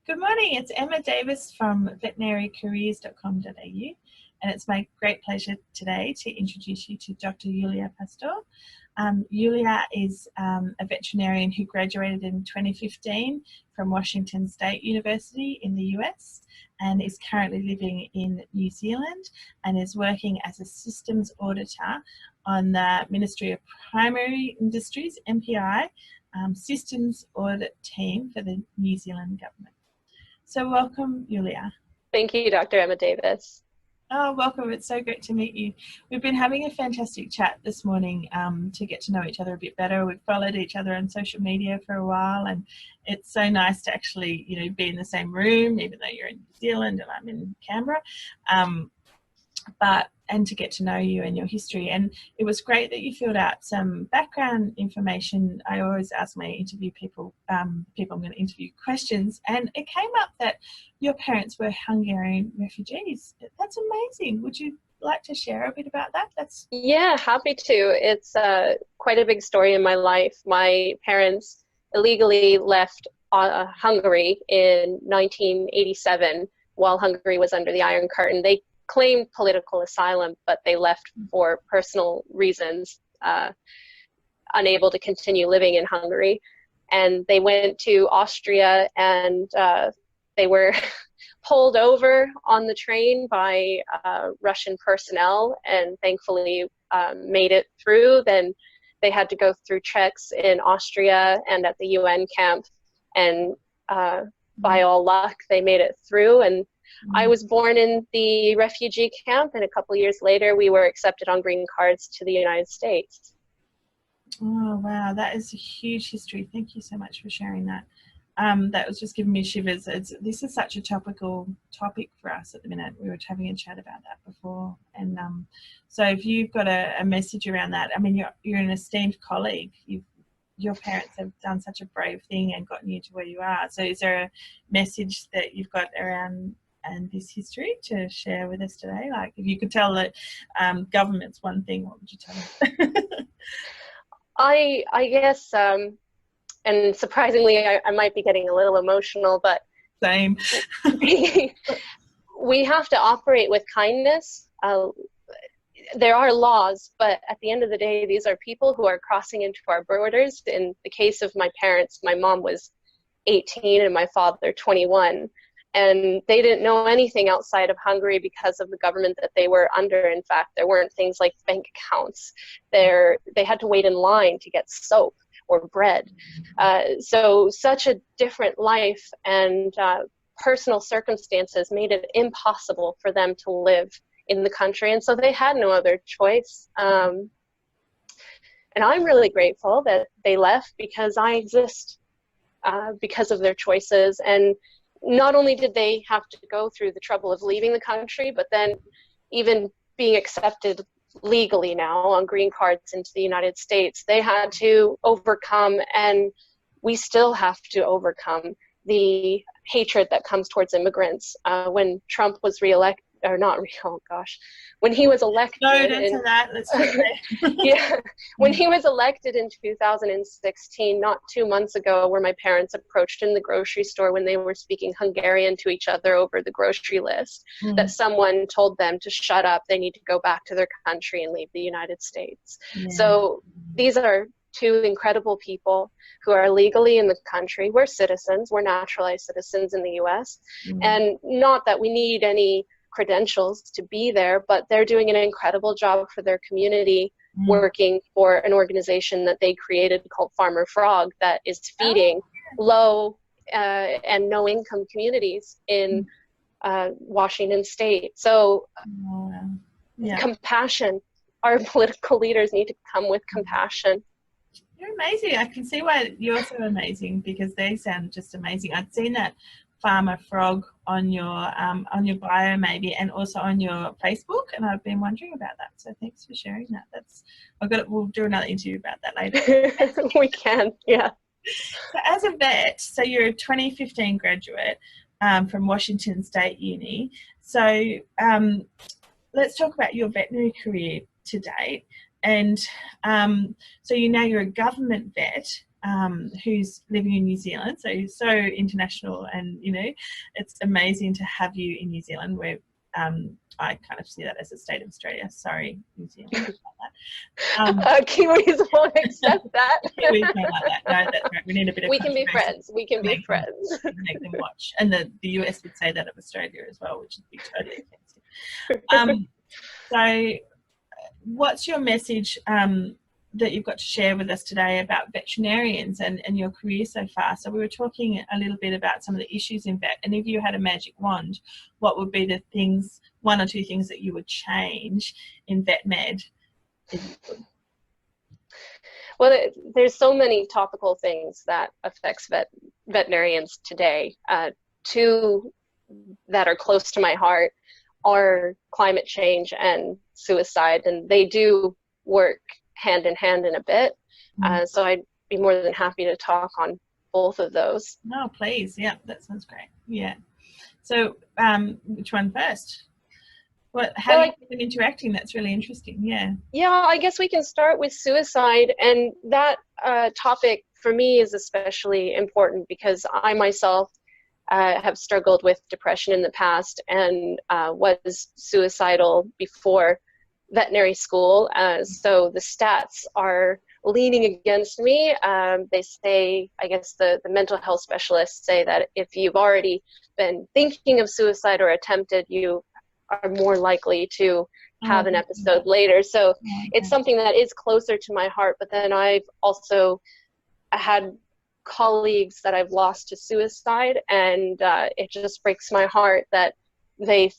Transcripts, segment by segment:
Good morning, it's Emma Davis from veterinariancareers.com.au, and it's my great pleasure today to introduce you to Dr. Júlia Pásztor. Júlia is a veterinarian who graduated in 2015 from Washington State University in the US and is currently living in New Zealand and is working as a systems auditor on the Ministry of Primary Industries, MPI, systems audit team for the New Zealand government. So welcome, Júlia. Thank you, Dr. Emma Davis. Oh, welcome. It's so great to meet you. We've been having a fantastic chat this morning to get to know each other a bit better. We've followed each other on social media for a while, and it's so nice to actually, be in the same room, even though you're in New Zealand and I'm in Canberra. And to get to know you and your history. And it was great that you filled out some background information. I always ask my interview people, I'm going to interview questions, and it came up that your parents were Hungarian refugees. That's amazing. Would you like to share a bit about that? Yeah, happy to. It's quite a big story in my life. My parents illegally left Hungary in 1987 while Hungary was under the Iron Curtain. They claimed political asylum, but they left for personal reasons, unable to continue living in Hungary. And they went to Austria, and they were pulled over on the train by Russian personnel, and thankfully made it through. Then they had to go through checks in Austria and at the UN camp, and by all luck, they made it through. And I was born in the refugee camp, and a couple years later we were accepted on green cards to the United States. Oh, wow. That is a huge history. Thank you so much for sharing that. That was just giving me shivers. This is such a topical topic for us at the minute. We were having a chat about that before. And so if you've got a message around that, I mean, you're an esteemed colleague. Your parents have done such a brave thing and gotten you to where you are. So is there a message that you've got around and this history to share with us today? Like, if you could tell that government's one thing, what would you tell them? I guess, and surprisingly, I might be getting a little emotional, but same. We have to operate with kindness. There are laws, but at the end of the day, these are people who are crossing into our borders. In the case of my parents, my mom was 18 and my father 21. And they didn't know anything outside of Hungary because of the government that they were under. In fact, there weren't things like bank accounts. They had to wait in line to get soap or bread. So such a different life, and personal circumstances made it impossible for them to live in the country. And so they had no other choice. And I'm really grateful that they left, because I exist because of their choices. And not only did they have to go through the trouble of leaving the country, but then even being accepted legally now on green cards into the United States, they had to overcome, and we still have to overcome, the hatred that comes towards immigrants. When Trump was reelected, or not, oh gosh, when he was elected. No, don't say that. Let's yeah, when he was elected in 2016, not 2 months ago, where my parents approached in the grocery store when they were speaking Hungarian to each other over the grocery list, that someone told them to shut up, they need to go back to their country and leave the United States. Yeah. So these are two incredible people who are legally in the country. We're citizens, we're naturalized citizens in the US, and not that we need any credentials to be there, but they're doing an incredible job for their community, working for an organization that they created called Farmer Frog, that is feeding low and no income communities in Washington State. So compassion, our political leaders need to come with compassion. You're amazing. I can see why you're so amazing, because they sound just amazing. I'd seen that Farmer Frog on your bio maybe, and also on your Facebook, and I've been wondering about that. So thanks for sharing that. We'll do another interview about that later. We can, yeah. So as a vet, so you're a 2015 graduate from Washington State Uni. So let's talk about your veterinary career to date. And so you're a government vet. who's living in New Zealand, so international, and it's amazing to have you in New Zealand, where I kind of see that as a state of Australia. Sorry, New Zealand. Kiwis won't accept that. Kiwis don't like that. No, that's right. We need a bit of. We can be friends. We can be friends. Make them watch, and the US would say that of Australia as well, which would be totally offensive. So, what's your message that you've got to share with us today about veterinarians and your career so far? So we were talking a little bit about some of the issues in vet, and if you had a magic wand, what would be the things, one or two things that you would change in vet med? Well, there's so many topical things that affects veterinarians today. Two that are close to my heart are climate change and suicide, and they do work hand in hand in a bit. So I'd be more than happy to talk on both of those. No, please. Yeah, that sounds great. Yeah. So which one first? How do you keep them interacting? That's really interesting. Yeah. Yeah, I guess we can start with suicide, and that topic for me is especially important because I myself have struggled with depression in the past and was suicidal before veterinary school. So the stats are leaning against me. They say, I guess the mental health specialists say that if you've already been thinking of suicide or attempted, you are more likely to have an episode later. So it's something that is closer to my heart. But then I've also had colleagues that I've lost to suicide, and it just breaks my heart that they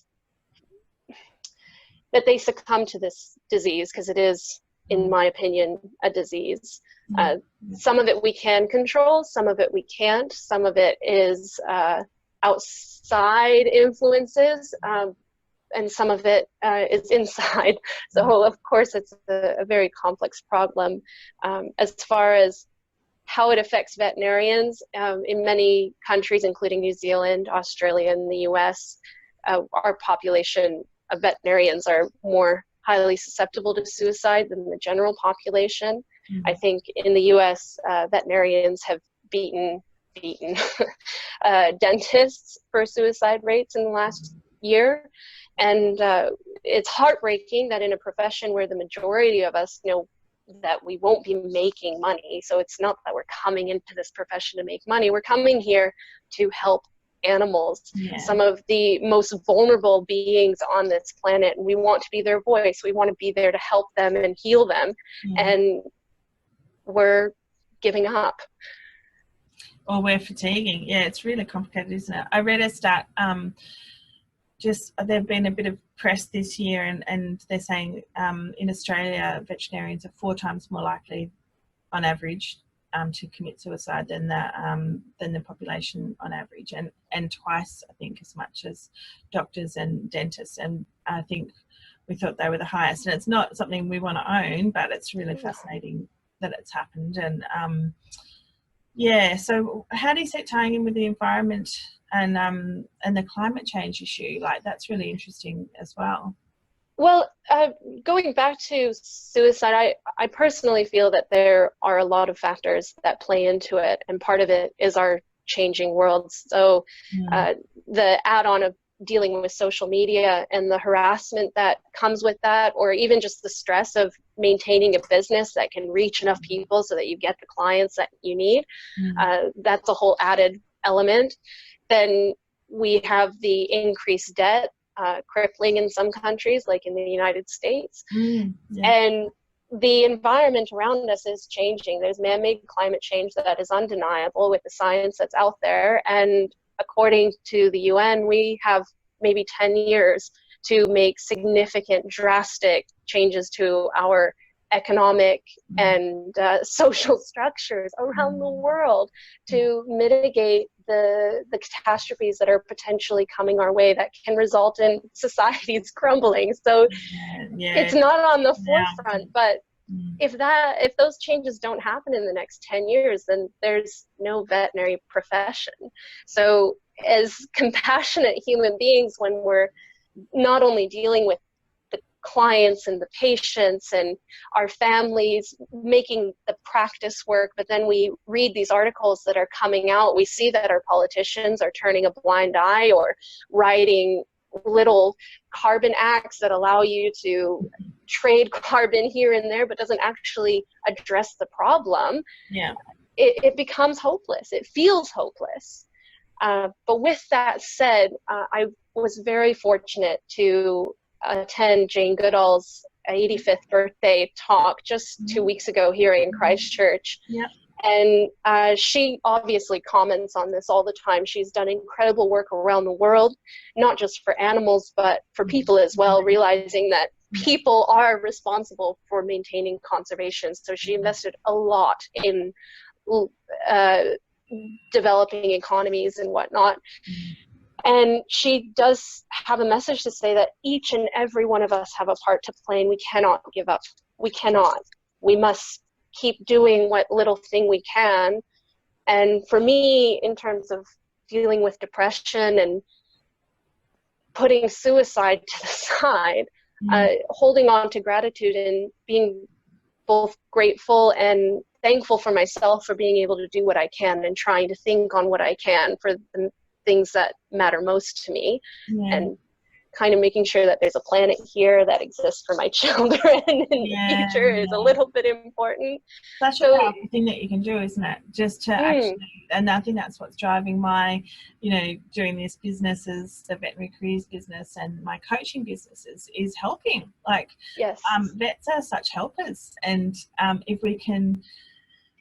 succumb to this disease, because it is, in my opinion, a disease. Some of it we can control, some of it we can't, some of it is outside influences, and some of it is inside. So of course it's a very complex problem. As far as how it affects veterinarians, in many countries, including New Zealand, Australia, and the US, our population of veterinarians are more highly susceptible to suicide than the general population. I think in the US, veterinarians have beaten dentists for suicide rates in the last year. And it's heartbreaking that in a profession where the majority of us know that we won't be making money, so it's not that we're coming into this profession to make money, we're coming here to help animals, some of the most vulnerable beings on this planet, and we want to be their voice. We want to be there to help them and heal them, and we're giving up. Or we're fatiguing. Yeah, it's really complicated, isn't it? I read a stat, there've been a bit of press this year, and they're saying in Australia, veterinarians are 4 times more likely on average to commit suicide than the population on average, and twice, I think, as much as doctors and dentists. And I think we thought they were the highest. And it's not something we want to own, but it's really fascinating that it's happened. And so how do you see it tying in with the environment and the climate change issue? Like, that's really interesting as well. Well, going back to suicide, I personally feel that there are a lot of factors that play into it, and part of it is our changing world. So the add-on of dealing with social media and the harassment that comes with that, or even just the stress of maintaining a business that can reach enough people so that you get the clients that you need, that's a whole added element. Then we have the increased debt, crippling in some countries, like in the United States. And the environment around us is changing. There's man-made climate change that is undeniable with the science that's out there. And according to the UN, we have maybe 10 years to make significant, drastic changes to our economic and social structures around the world to mitigate the catastrophes that are potentially coming our way that can result in societies crumbling. So it's not on the forefront, but if those changes don't happen in the next 10 years, then there's no veterinary profession. So as compassionate human beings, when we're not only dealing with the clients and the patients and our families making the practice work, but then we read these articles that are coming out, we see that our politicians are turning a blind eye or writing little carbon acts that allow you to trade carbon here and there, but doesn't actually address the problem. Yeah. It becomes hopeless. It feels hopeless. But with that said, I was very fortunate to attend Jane Goodall's 85th birthday talk just 2 weeks ago here in Christchurch. Yeah. And she obviously comments on this all the time. She's done incredible work around the world, not just for animals, but for people as well, realizing that people are responsible for maintaining conservation. So she invested a lot in developing economies and whatnot. And she does have a message to say that each and every one of us have a part to play, and we cannot give up. We cannot. We must keep doing what little thing we can. And for me, in terms of dealing with depression and putting suicide to the side, holding on to gratitude and being both grateful and thankful for myself for being able to do what I can and trying to think on what I can for the things that matter most to me, and kind of making sure that there's a planet here that exists for my children in the future is a little bit important. Such a powerful thing that you can do, isn't it? Just to actually, and I think that's what's driving my, doing these businesses, the veterinary careers business and my coaching businesses, is helping. Like, vets are such helpers, and if we can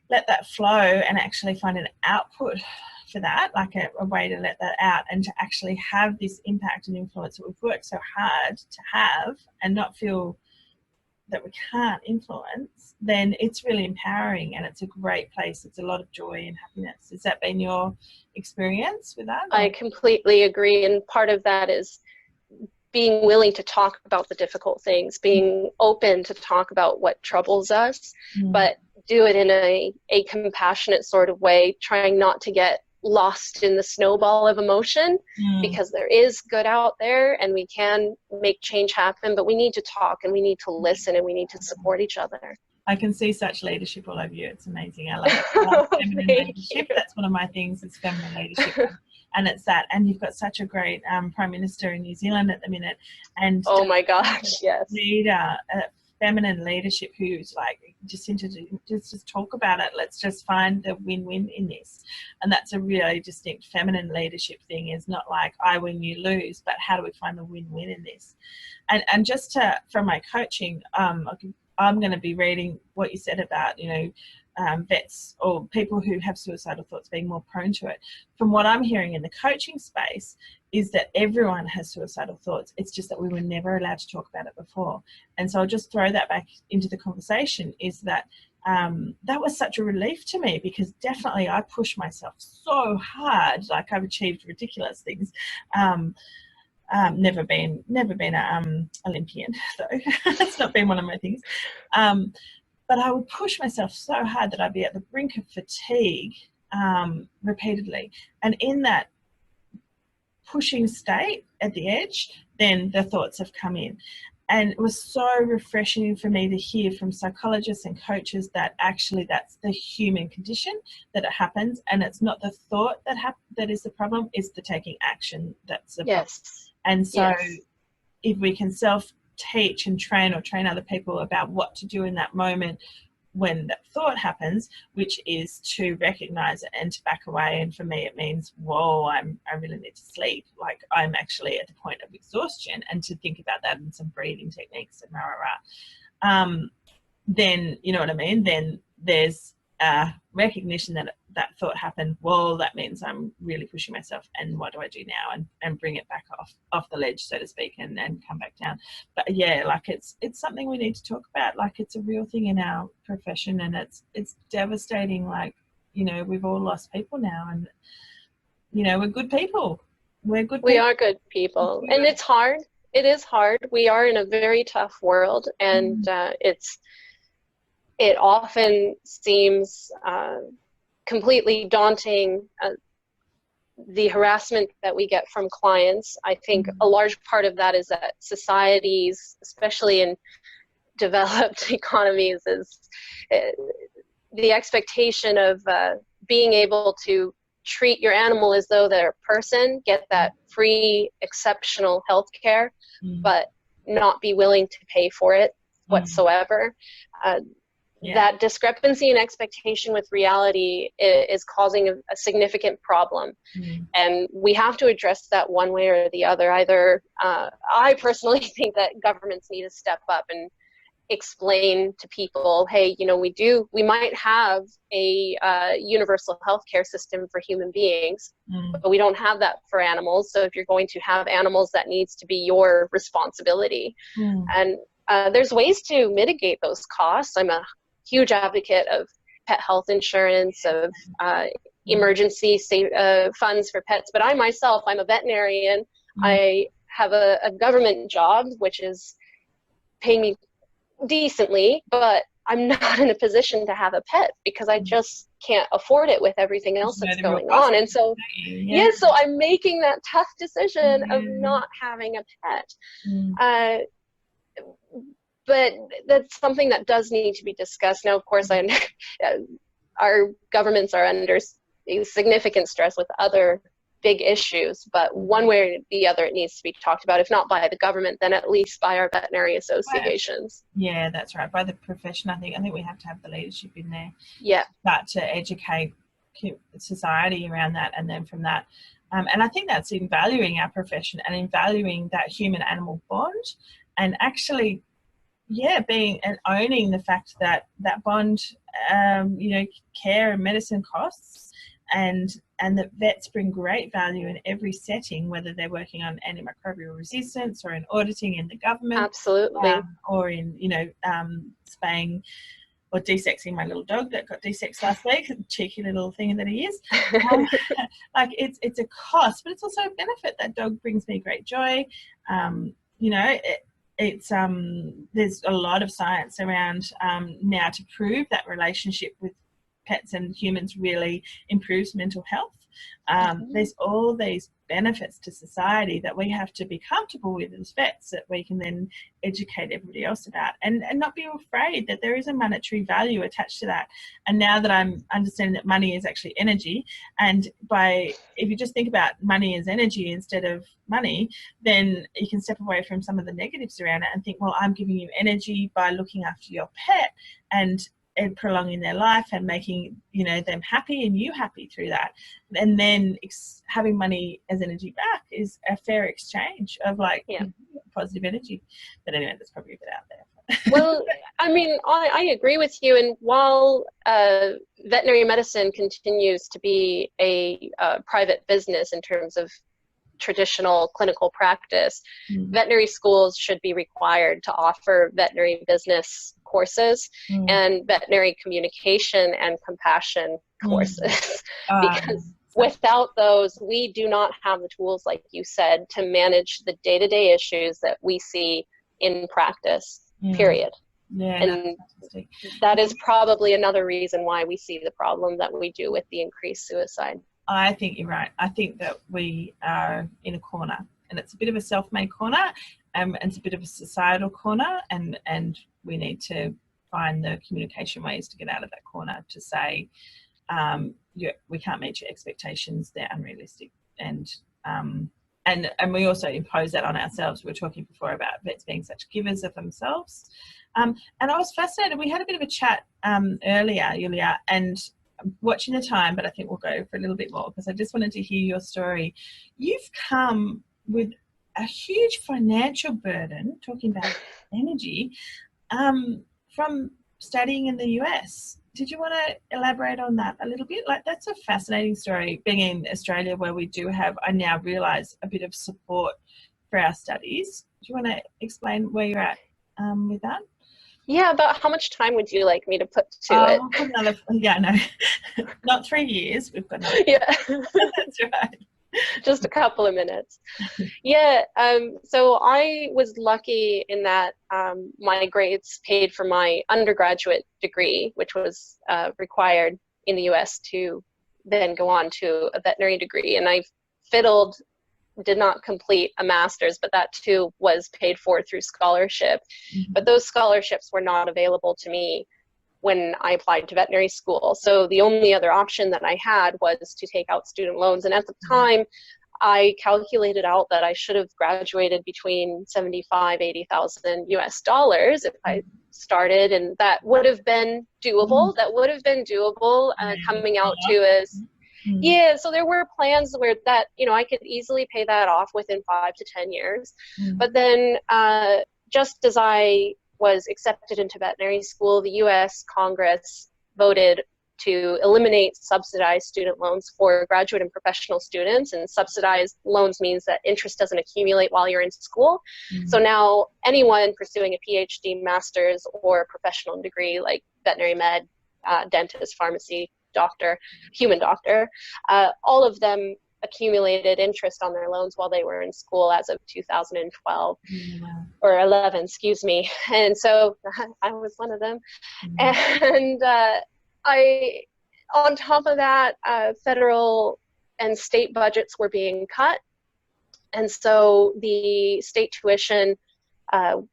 let that flow and actually find an output for that, like a way to let that out and to actually have this impact and influence that we've worked so hard to have and not feel that we can't influence, then it's really empowering and it's a great place. It's a lot of joy and happiness. Has that been your experience with that? I completely agree, and part of that is being willing to talk about the difficult things, being open to talk about what troubles us, but do it in a compassionate sort of way, trying not to get lost in the snowball of emotion, because there is good out there and we can make change happen, but we need to talk and we need to listen and we need to support each other. I can see such leadership all over you. It's amazing. I love feminine leadership. That's one of my things, is feminine leadership. And it's that, and you've got such a great Prime Minister in New Zealand at the minute, and oh my gosh, yes, leader, feminine leadership, who's like just talk about it. Let's just find the win-win in this, and that's a really distinct feminine leadership thing. Is not like I win, you lose, but how do we find the win-win in this? And just from my coaching, I'm going to be reading what you said about vets or people who have suicidal thoughts being more prone to it. From what I'm hearing in the coaching space is that everyone has suicidal thoughts. It's just that we were never allowed to talk about it before. And so I'll just throw that back into the conversation, is that that was such a relief to me, because definitely I push myself so hard. Like, I've achieved ridiculous things. Never been an Olympian, though. That's not been one of my things. But I would push myself so hard that I'd be at the brink of fatigue repeatedly. And in that pushing state at the edge, then the thoughts have come in. And it was so refreshing for me to hear from psychologists and coaches that actually that's the human condition, that it happens. And it's not the thought that is the problem, it's the taking action that's the problem. And so if we can self-teach and train, or train other people about what to do in that moment when that thought happens, which is to recognize it and to back away. And for me, it means, whoa, I really need to sleep. Like, I'm actually at the point of exhaustion, and to think about that and some breathing techniques and then, you know what I mean? Then there's recognition that that thought happened. Well, that means I'm really pushing myself, and what do I do now? And bring it back off the ledge, so to speak, and come back down. But yeah, like it's something we need to talk about. Like, it's a real thing in our profession, and it's devastating. Like, we've all lost people now, and we're good people. We are good people, and it's hard. It is hard. We are in a very tough world, and it often seems completely daunting the harassment that we get from clients, I think a large part of that is that societies, especially in developed economies, is the expectation of being able to treat your animal as though they're a person, get that free, exceptional health care, but not be willing to pay for it whatsoever. That discrepancy in expectation with reality is causing a significant problem. And we have to address that one way or the other. Either, I personally think that governments need to step up and explain to people, hey, you know, we might have a universal healthcare system for human beings, but we don't have that for animals. So if you're going to have animals, that needs to be your responsibility. And there's ways to mitigate those costs. I'm a huge advocate of pet health insurance, of emergency funds for pets, but I myself, I'm a veterinarian. I have a government job, which is paying me decently, but I'm not in a position to have a pet because I just can't afford it with everything else that's going on. And so, so I'm making that tough decision of not having a pet. But that's something that does need to be discussed. Now, of course, our governments are under significant stress with other big issues, but one way or the other, it needs to be talked about, if not by the government, then at least by our veterinary associations. Yeah, that's right. By the profession, I think we have to have the leadership in there. Yeah. Start to educate society around that, and then from that, and I think that's in valuing our profession and in valuing that human-animal bond, and actually, being and owning the fact that that bond, care and medicine costs, and that vets bring great value in every setting, whether they're working on antimicrobial resistance or in auditing in the government. Absolutely. Or in, spaying or desexing my little dog that got desexed last week, cheeky little thing that he is. Like it's a cost, but it's also a benefit. That dog brings me great joy. There's a lot of science around now to prove that relationship with pets and humans really improves mental health. There's all these benefits to society that we have to be comfortable with as vets, that we can then educate everybody else about, and not be afraid that there is a monetary value attached to that. And now that I'm understanding that money is actually energy, and if you just think about money as energy instead of money, then you can step away from some of the negatives around it and think, well, I'm giving you energy by looking after your pet and prolonging their life and making them happy and you happy through that, and then having money as energy back is a fair exchange of positive energy. But anyway, that's probably a bit out there. Well, I mean, I agree with you, and while veterinary medicine continues to be a private business in terms of traditional clinical practice, veterinary schools should be required to offer veterinary business courses and veterinary communication and compassion courses, because without those, we do not have the tools, like you said, to manage the day-to-day issues that we see in practice, period. And that is probably another reason why we see the problem that we do with the increased suicide. I think you're right. I think that we are in a corner, and it's a bit of a self-made corner, and it's a bit of a societal corner, and we need to find the communication ways to get out of that corner to say, we can't meet your expectations, they're unrealistic, and we also impose that on ourselves. We were talking before about vets being such givers of themselves, and I was fascinated. We had a bit of a chat earlier, Julia, and watching the time, but I think we'll go for a little bit more because I just wanted to hear your story. You've come with a huge financial burden, talking about energy, from studying in the US. Did you want to elaborate on that a little bit? Like, that's a fascinating story, being in Australia where we do have, I now realise, a bit of support for our studies. Do you want to explain where you're at with that? Yeah, about how much time would you like me to put to it? Not 3 years. We've got another. Yeah, that's right. Just a couple of minutes. Yeah, so I was lucky in that my grades paid for my undergraduate degree, which was required in the US to then go on to a veterinary degree. And I did not complete a master's, but that too was paid for through scholarship. But those scholarships were not available to me when I applied to veterinary school. So the only other option that I had was to take out student loans. And at the time, I calculated out that I should have graduated between 75, 80,000 US dollars if I started, and that would have been doable. That would have been doable coming out to as, yeah, so there were plans where that, you know, I could easily pay that off within 5 to 10 years. But then just as I was accepted into veterinary school, the US Congress voted to eliminate subsidized student loans for graduate and professional students. And subsidized loans means that interest doesn't accumulate while you're in school. So now anyone pursuing a PhD, master's, or professional degree like veterinary med, dentist, pharmacy, doctor, human doctor, all of them accumulated interest on their loans while they were in school as of 2012 or 11, excuse me. And so I was one of them. And on top of that, federal and state budgets were being cut. And so the state tuition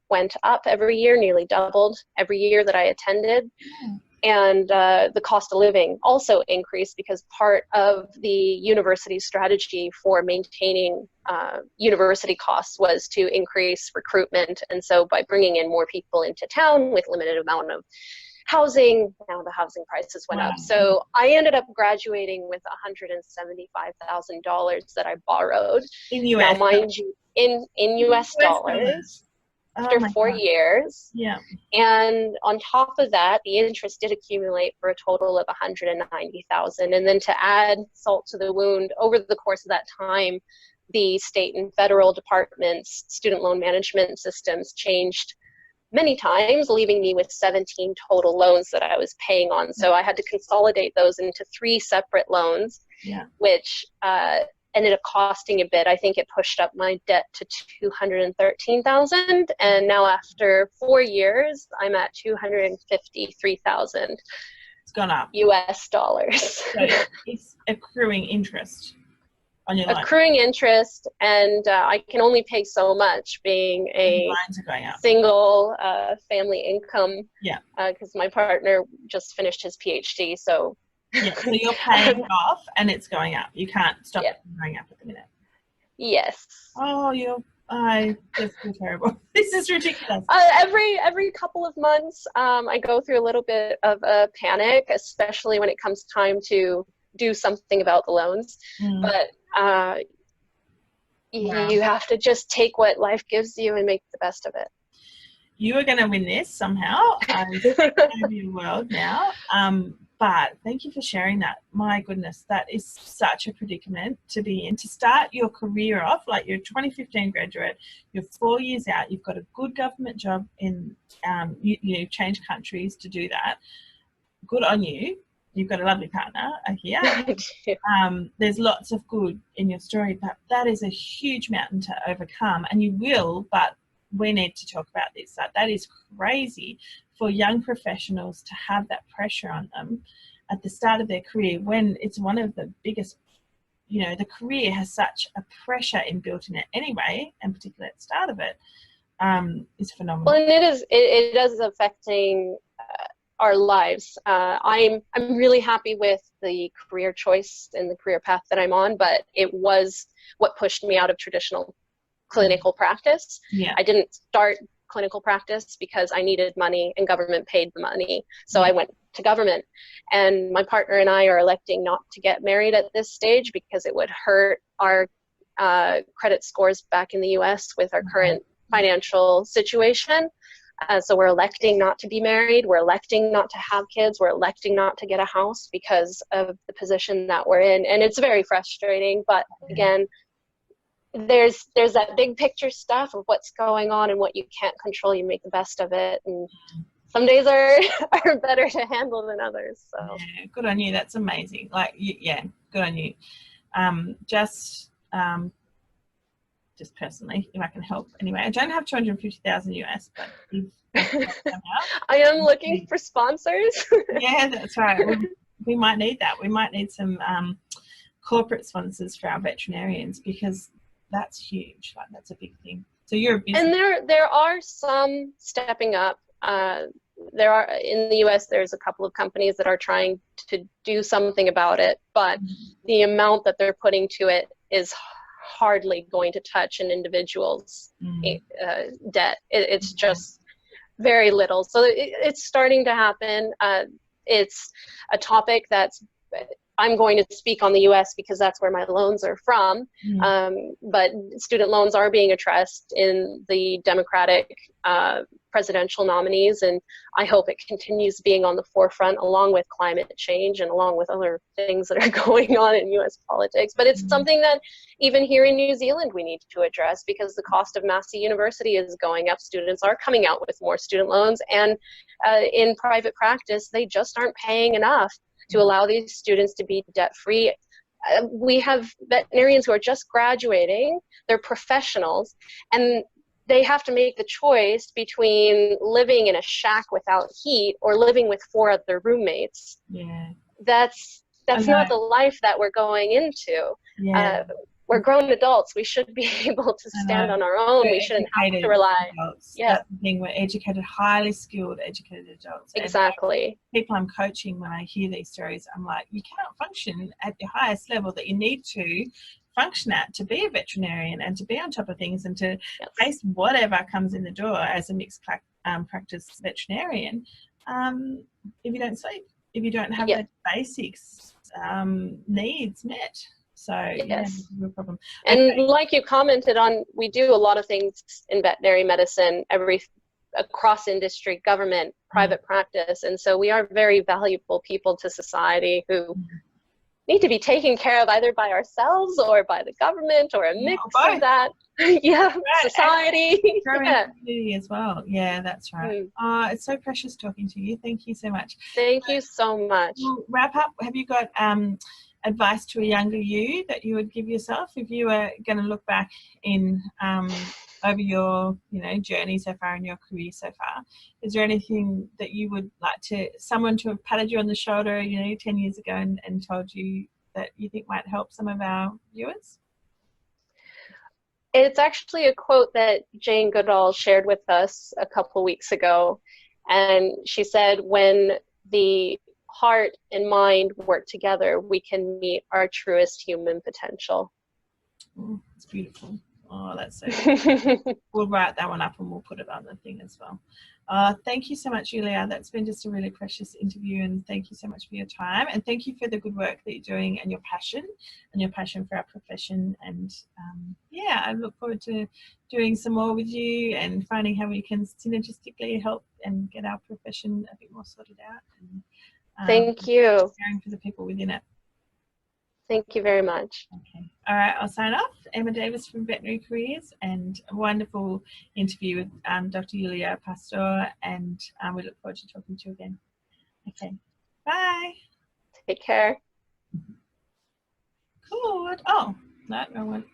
went up every year, nearly doubled every year that I attended. And the cost of living also increased because part of the university's strategy for maintaining university costs was to increase recruitment. And so by bringing in more people into town with limited amount of housing, now the housing prices went up. So I ended up graduating with $175,000 that I borrowed. In US now, mind you, in US dollars. After 4 years. And on top of that, the interest did accumulate for a total of $190,000. And then to add salt to the wound, over the course of that time, the state and federal departments' student loan management systems changed many times, leaving me with 17 total loans that I was paying on. So I had to consolidate those into 3 separate loans, which ended up costing a bit. I think it pushed up my debt to $213,000, and now after 4 years, I'm at $253,000. It's gone up. US dollars. So it's accruing interest on your loan. Accruing interest, and I can only pay so much, being a single family income. Because my partner just finished his PhD, so. So you're paying off and it's going up. You can't stop it from going up at the minute. Yes. Oh, I just feel terrible. This is ridiculous. Every couple of months, I go through a little bit of a panic, especially when it comes time to do something about the loans. But you have to just take what life gives you and make the best of it. You are going to win this somehow. It's going to be a world now. But thank you for sharing that. My goodness, that is such a predicament to be in. To start your career off, like you're a 2015 graduate, you're 4 years out, you've got a good government job in, you change countries to do that. Good on you. You've got a lovely partner, I hear. There's lots of good in your story, but that is a huge mountain to overcome, and you will, but we need to talk about this. That is crazy for young professionals to have that pressure on them at the start of their career, when it's one of the biggest, the career has such a pressure inbuilt in it anyway, and particularly at the start of it, is phenomenal. Well, and it is affecting our lives. I'm really happy with the career choice and the career path that I'm on, but it was what pushed me out of traditional clinical practice. I didn't start clinical practice because I needed money and government paid the money. So I went to government, and my partner and I are electing not to get married at this stage because it would hurt our credit scores back in the US with our current financial situation. So we're electing not to be married. We're electing not to have kids. We're electing not to get a house because of the position that we're in. And it's very frustrating, but again, there's that big picture stuff of what's going on and what you can't control. You make the best of it, and some days are better to handle than others. So good on you. That's amazing. Good on you. Just personally, if I can help anyway, I don't have 250,000 US, but if I am looking for sponsors. Yeah, that's right. we might need that. We might need some corporate sponsors for our veterinarians, because that's huge. Like, that's a big thing. So you're a business. And there are some stepping up. There are, in the US, there's a couple of companies that are trying to do something about it, but the amount that they're putting to it is hardly going to touch an individual's debt. It's just very little. So it's starting to happen. It's a topic that's, I'm going to speak on the US because that's where my loans are from, but student loans are being addressed in the Democratic presidential nominees, and I hope it continues being on the forefront, along with climate change and along with other things that are going on in US politics. But it's something that even here in New Zealand we need to address, because the cost of Massey University is going up. Students are coming out with more student loans, and in private practice they just aren't paying enough to allow these students to be debt-free. We have veterinarians who are just graduating, they're professionals, and they have to make the choice between living in a shack without heat or living with 4 other roommates. Yeah. That's not the life that we're going into. Yeah. We're grown adults. We should be able to stand on our own. We shouldn't have to rely. Adults. Yeah. That's the thing. We're educated, highly skilled, educated adults. Exactly. And people I'm coaching, when I hear these stories, I'm like, you cannot function at the highest level that you need to function at to be a veterinarian and to be on top of things and to face whatever comes in the door as a mixed practice veterinarian, if you don't sleep, if you don't have the basics needs met. So yes, no problem. And like you commented on, we do a lot of things in veterinary medicine, across industry, government, private practice, and so we are very valuable people to society who need to be taken care of either by ourselves or by the government, or a mix of that. Society. Community as well. Yeah, that's right. It's so precious talking to you. Thank you so much. Thank you so much. We'll wrap up. Have you got advice to a younger you that you would give yourself if you were going to look back in over your journey so far in your career so far? Is there anything that you would like someone to have patted you on the shoulder 10 years ago and told you that you think might help some of our viewers? It's actually a quote that Jane Goodall shared with us a couple weeks ago, and she said, when the heart and mind work together, we can meet our truest human potential. Oh, it's beautiful. Oh, that's so good. We'll write that one up and we'll put it on the thing as well. Thank you so much, Julia. That's been just a really precious interview, and thank you so much for your time, and thank you for the good work that you're doing and your passion for our profession. And I look forward to doing some more with you and finding how we can synergistically help and get our profession a bit more sorted out. And, thank you. Caring for the people within it. Thank you very much. Okay. All right, I'll sign off. Emma Davis from Veterinary Careers, and a wonderful interview with Dr. Júlia Pásztor, and we look forward to talking to you again. Okay. Bye. Take care. Cool. Oh, no, wrong one.